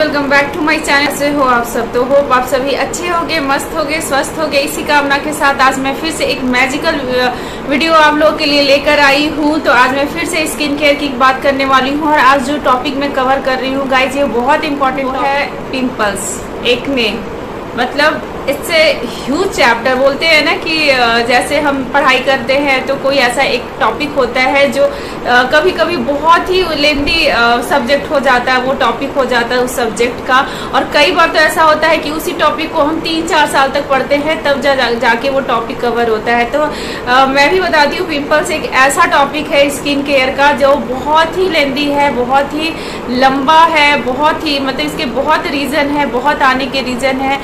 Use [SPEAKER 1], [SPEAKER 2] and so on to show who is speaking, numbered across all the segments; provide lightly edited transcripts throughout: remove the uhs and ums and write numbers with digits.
[SPEAKER 1] Welcome back to my channel. कैसे हो आप सब? तो होप आप सभी अच्छे होगे, मस्त होगे, स्वस्थ होगे। इसी कामना के साथ आज मैं फिर से एक मैजिकल वीडियो आप लोगों के लिए लेकर आई हूँ। तो आज मैं फिर से स्किन केयर की बात करने वाली हूँ और आज जो टॉपिक मैं कवर कर रही हूँ गाइज, ये बहुत इंपॉर्टेंट है। पिंपल्स, एक्ने, मतलब इससे ह्यूज चैप्टर बोलते हैं ना कि जैसे हम पढ़ाई करते हैं तो कोई ऐसा एक टॉपिक होता है जो कभी कभी बहुत ही लेंदी सब्जेक्ट हो जाता है, वो टॉपिक हो जाता है उस सब्जेक्ट का। और कई बार तो ऐसा होता है कि उसी टॉपिक को हम 3-4 साल तक पढ़ते हैं तब जाके वो टॉपिक कवर होता है। तो मैं भी बताती हूँ, पिंपल्स एक ऐसा टॉपिक है स्किन केयर का जो बहुत ही लेंदी है, बहुत ही लंबा है, बहुत ही मतलब इसके बहुत रीज़न है, बहुत आने के रीज़न है।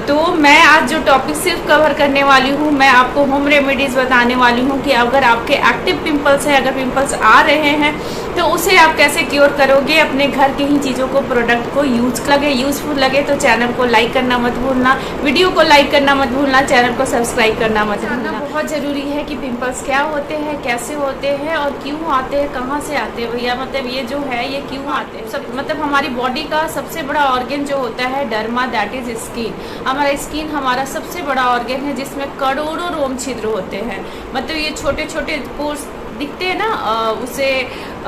[SPEAKER 1] तो मैं आज जो टॉपिक सिर्फ कवर करने वाली हूँ, मैं आपको होम रेमेडीज बताने वाली हूँ कि अगर आपके एक्टिव पिंपल्स है, अगर पिंपल्स आ रहे हैं तो उसे आप कैसे क्योर करोगे। अपने घर के ही चीज़ों को, प्रोडक्ट को यूजफुल लगे तो चैनल को लाइक करना मत भूलना, वीडियो को लाइक करना मत भूलना, चैनल को सब्सक्राइब करना मत भूलना। बहुत ज़रूरी है कि पिंपल्स क्या होते हैं, कैसे होते हैं और क्यों आते हैं, कहाँ से आते हैं भैया, मतलब ये जो है ये क्यों आते हैं। सब मतलब हमारी बॉडी का सबसे बड़ा ऑर्गन जो होता है डर्मा, दैट इज स्किन। हमारा स्किन हमारा सबसे बड़ा ऑर्गन है जिसमें करोड़ों रोम छिद्र होते हैं। मतलब ये छोटे छोटे पोर्स दिखते हैं ना, उसे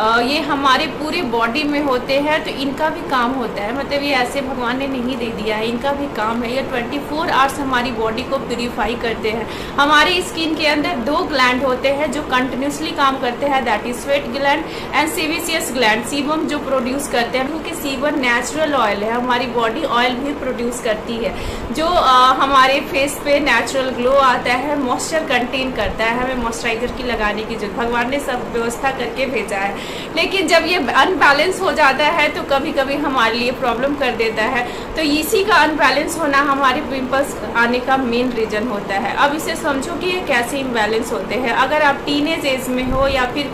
[SPEAKER 1] ये हमारे पूरे बॉडी में होते हैं। तो इनका भी काम होता है, मतलब ये ऐसे भगवान ने नहीं दे दिया है, इनका भी काम है। ये 24 आवर्स हमारी बॉडी को प्यूरिफाई करते हैं। हमारी स्किन के अंदर 2 ग्लैंड होते हैं जो कंटिन्यूसली काम करते हैं, that is sweat gland and sebaceous gland. Sebum जो प्रोड्यूस करते हैं, क्योंकि सीबम नेचुरल ऑयल है, हमारी बॉडी ऑयल भी प्रोड्यूस करती है जो हमारे फेस पे नेचुरल ग्लो आता है, मॉइस्चर कंटेन करता है, हमें मॉइस्चराइजर की लगाने की जरूरत, भगवान ने सब व्यवस्था करके भेजा है। लेकिन जब ये अनबैलेंस हो जाता है तो कभी कभी हमारे लिए प्रॉब्लम कर देता है। तो इसी का अनबैलेंस होना हमारे पिंपल्स आने का मेन रीजन होता है। अब इसे समझो कि ये कैसे इम्बैलेंस होते हैं। अगर आप टीनेज एज में हो या फिर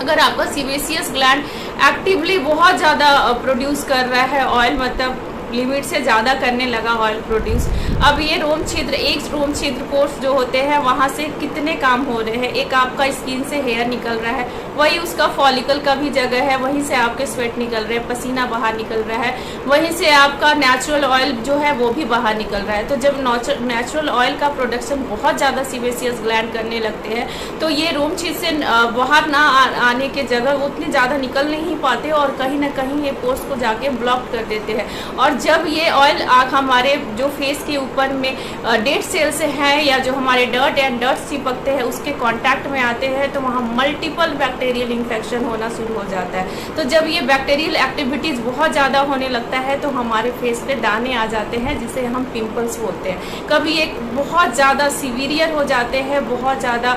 [SPEAKER 1] अगर आपका सीबेसियस ग्लैंड एक्टिवली बहुत ज़्यादा प्रोड्यूस कर रहा है ऑयल, मतलब लिमिट से ज़्यादा करने लगा ऑयल प्रोड्यूस। अब ये रोम छिद्र, एक रोम छिद्र पोर्स जो होते हैं वहाँ से कितने काम हो रहे हैं। एक आपका स्किन से हेयर निकल रहा है, वही उसका फॉलिकल का भी जगह है, वहीं से आपके स्वेट निकल रहे हैं, पसीना बाहर निकल रहा है, वहीं से आपका नेचुरल ऑयल जो है वो भी बाहर निकल रहा है। तो जब नेचुरल ऑयल का प्रोडक्शन बहुत ज़्यादा सीबेसियस ग्लैंड करने लगते हैं तो ये रोम छिद्र से बाहर ना आने के जगह वो उतने ज़्यादा निकल नहीं पाते और कहीं ना कहीं ये पोर्स को जाके ब्लॉक कर देते हैं। और जब ये ऑयल हमारे जो फेस के ऊपर में डेड सेल्स हैं या जो हमारे डर्ट चिपकते हैं उसके कांटेक्ट में आते हैं तो वहाँ मल्टीपल बैक्टीरियल इन्फेक्शन होना शुरू हो जाता है। तो जब ये बैक्टीरियल एक्टिविटीज़ बहुत ज़्यादा होने लगता है तो हमारे फेस पे दाने आ जाते हैं जिसे हम पिंपल्स बोलते हैं। कभी एक बहुत ज़्यादा सीवियर हो जाते हैं, बहुत ज़्यादा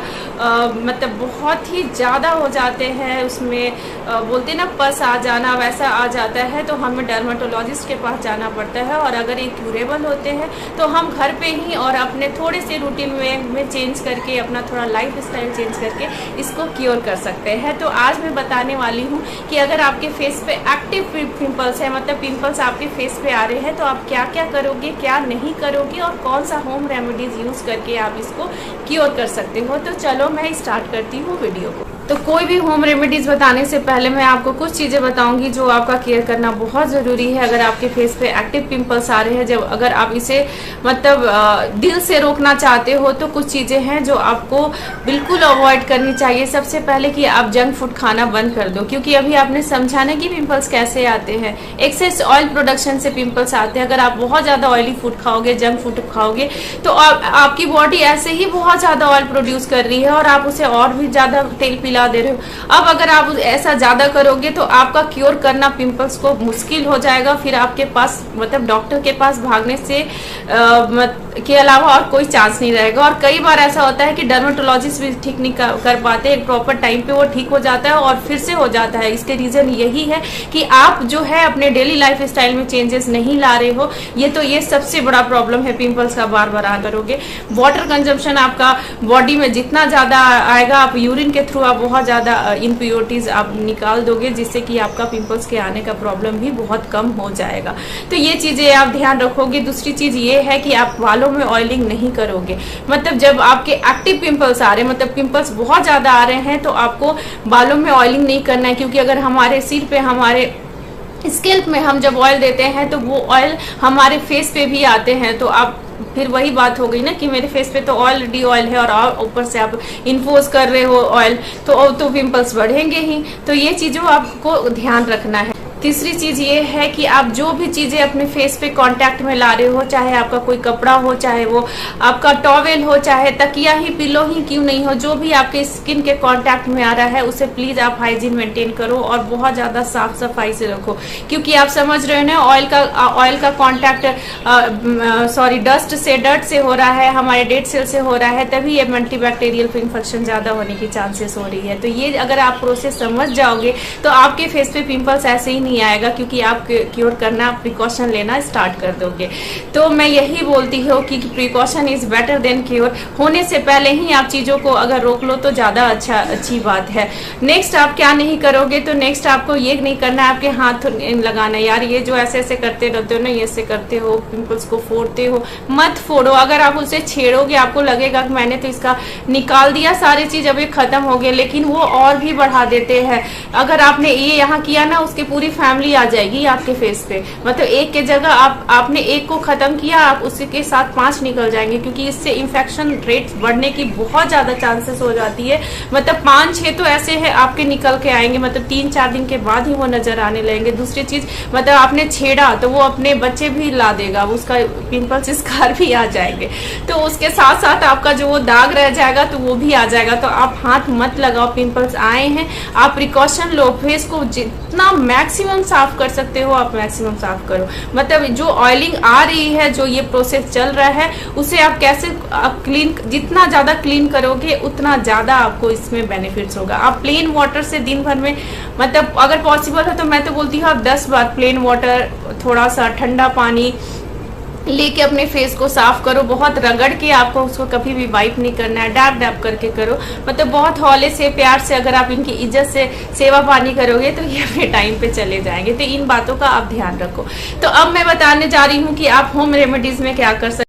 [SPEAKER 1] मतलब बहुत ही ज़्यादा हो जाते हैं, उसमें बोलते ना पस आ जाना, वैसा आ जाता है तो हमें डर्माटोलॉजिस्ट के पास जाना पड़ता है। और अगर ये क्यूरेबल होते हैं तो हम घर पे ही और अपने थोड़े से रूटीन में चेंज करके, अपना थोड़ा लाइफ स्टाइल चेंज करके इसको क्योर कर सकते हैं। तो आज मैं बताने वाली हूँ कि अगर आपके फेस पे एक्टिव पिंपल्स है, मतलब पिंपल्स आपके फेस पे आ रहे हैं, तो आप क्या क्या करोगे, क्या नहीं करोगे और कौन सा होम रेमेडीज यूज करके आप इसको क्योर कर सकते हो। तो चलो मैं स्टार्ट करती हूँ वीडियो को। तो कोई भी होम रेमेडीज बताने से पहले मैं आपको कुछ चीज़ें बताऊंगी जो आपका केयर करना बहुत ज़रूरी है। अगर आपके फेस पे एक्टिव पिंपल्स आ रहे हैं, जब अगर आप इसे मतलब दिल से रोकना चाहते हो तो कुछ चीज़ें हैं जो आपको बिल्कुल अवॉइड करनी चाहिए। सबसे पहले कि आप जंक फूड खाना बंद कर दो, क्योंकि अभी आपने समझा ना कि पिंपल्स कैसे आते हैं। एक्सेस ऑयल प्रोडक्शन से पिंपल्स आते हैं। अगर आप बहुत ज़्यादा ऑयली फूड खाओगे, जंक फूड खाओगे तो आपकी बॉडी ऐसे ही बहुत ज़्यादा ऑयल प्रोड्यूस कर रही है और आप उसे और भी ज़्यादा तेल पिला दे रहे हो। अब अगर आप ऐसा ज्यादा करोगे तो आपका क्योर करना पिंपल्स को मुश्किल हो जाएगा। फिर आपके पास मतलब डॉक्टर के पास भागने से के अलावा और कोई चांस नहीं रहेगा। और कई बार ऐसा होता है कि डर्मेटोलॉजिस्ट भी ठीक नहीं कर पाते, एक प्रॉपर टाइम पे वो ठीक हो जाता है और फिर से हो जाता है। इसके रीजन यही है कि आप जो है अपने डेली लाइफ स्टाइल में चेंजेस नहीं ला रहे हो। ये सबसे बड़ा प्रॉब्लम है पिंपल्स का। बार बार करोगे, वाटर कंजम्पशन आपका बॉडी में जितना ज्यादा आएगा, आप यूरिन के थ्रू आप बहुत ज्यादा इम्प्योरिटीज आप निकाल दोगे, जिससे कि आपका पिंपल्स के आने का प्रॉब्लम भी बहुत कम हो जाएगा। तो ये चीजें आप ध्यान रखोगे। दूसरी चीज ये है कि आप बालों में ऑयलिंग नहीं करोगे। मतलब जब आपके एक्टिव पिंपल्स आ रहे हैं, मतलब पिंपल्स बहुत ज्यादा आ रहे हैं, तो आपको बालों में ऑयलिंग नहीं करना है। क्योंकि अगर हमारे सिर पे हमारे स्कैल्प में हम जब ऑयल देते हैं तो वो ऑयल हमारे फेस पे भी आते हैं, तो आप फिर वही बात हो गई ना कि मेरे फेस पे तो ऑलरेडी ऑयल है और ऊपर से आप इन्फोज कर रहे हो ऑयल, तो पिंपल्स बढ़ेंगे ही। तो ये चीजों आपको ध्यान रखना है। तीसरी चीज ये है कि आप जो भी चीजें अपने फेस पे कांटेक्ट में ला रहे हो, चाहे आपका कोई कपड़ा हो, चाहे वो आपका टॉवेल हो, चाहे तकिया ही पिलो ही क्यों नहीं हो, जो भी आपके स्किन के कांटेक्ट में आ रहा है उसे प्लीज आप हाइजीन मेंटेन करो और बहुत ज्यादा साफ सफाई से रखो। क्योंकि आप समझ रहे हो ना, ऑयल का कांटेक्ट डस्ट से, डर्ट से हो रहा है, हमारे डेड सेल से हो रहा है, तभी ये मल्टीबैक्टीरियल इन्फेक्शन ज्यादा होने की चांसेस हो रही है। तो ये अगर आप प्रोसेस समझ जाओगे तो आपके फेस पे पिंपल्स ऐसे ही नहीं आएगा, क्योंकि आप क्योर करना, प्रिकॉशन लेना स्टार्ट कर दोगे। तो मैं यही बोलती हूँ कि precaution is better than cure. होने से पहले ही आप चीजों को अगर रोक लो तो ज्यादा अच्छी बात है। नेक्स्ट आप क्या नहीं करोगे, तो नेक्स्ट आपको ये नहीं करना है आपके हाथ लगाना। यार ये जो ऐसे ऐसे करते रहते हो ना, ऐसे करते हो, पिंपल्स को फोड़ते हो, मत फोड़ो। अगर आप उसे छेड़ोगे आपको लगेगा कि मैंने तो इसका निकाल दिया, सारी चीज अभी खत्म हो गई, लेकिन वो और भी बढ़ा देते हैं। अगर आपने ये यहाँ किया ना, उसकी पूरी फैमिली आ जाएगी आपके फेस पे। मतलब एक के जगह आपने एक को खत्म किया, आप उसी के साथ 5 निकल जाएंगे, क्योंकि इससे इन्फेक्शन रेट बढ़ने की बहुत ज्यादा चांसेस हो जाती है। मतलब 5-6 तो ऐसे है आपके निकल के आएंगे, मतलब 3-4 दिन के बाद ही वो नजर आने लगेंगे। दूसरी चीज, मतलब आपने छेड़ा तो वो अपने बच्चे भी ला देगा, उसका पिंपल्स स्कार भी आ जाएंगे, तो उसके साथ साथ आपका जो वो दाग रह जाएगा तो वो भी आ जाएगा। तो आप हाथ मत लगाओ, पिंपल्स आए हैं, आप प्रिकॉशन लो, फेस को जितना मैक्सिमम साफ कर सकते हो आप मैक्सिमम साफ करो। मतलब जो ऑयलिंग आ रही है, जो ये प्रोसेस चल रहा है, उसे आप कैसे क्लीन, जितना ज्यादा क्लीन करोगे उतना ज्यादा आपको इसमें बेनिफिट्स होगा। आप प्लेन वाटर से दिन भर में, मतलब अगर पॉसिबल है तो मैं तो बोलती हूँ आप 10 बार प्लेन वाटर, थोड़ा सा ठंडा पानी लेके अपने फेस को साफ करो। बहुत रगड़ के आपको उसको कभी भी वाइप नहीं करना है, डैप डैप करके करो। मतलब बहुत हौले से, प्यार से अगर आप इनकी इज्जत से सेवा पानी करोगे तो ये अपने टाइम पे चले जाएंगे। तो इन बातों का आप ध्यान रखो। तो अब मैं बताने जा रही हूँ कि आप होम रेमेडीज में क्या कर सकते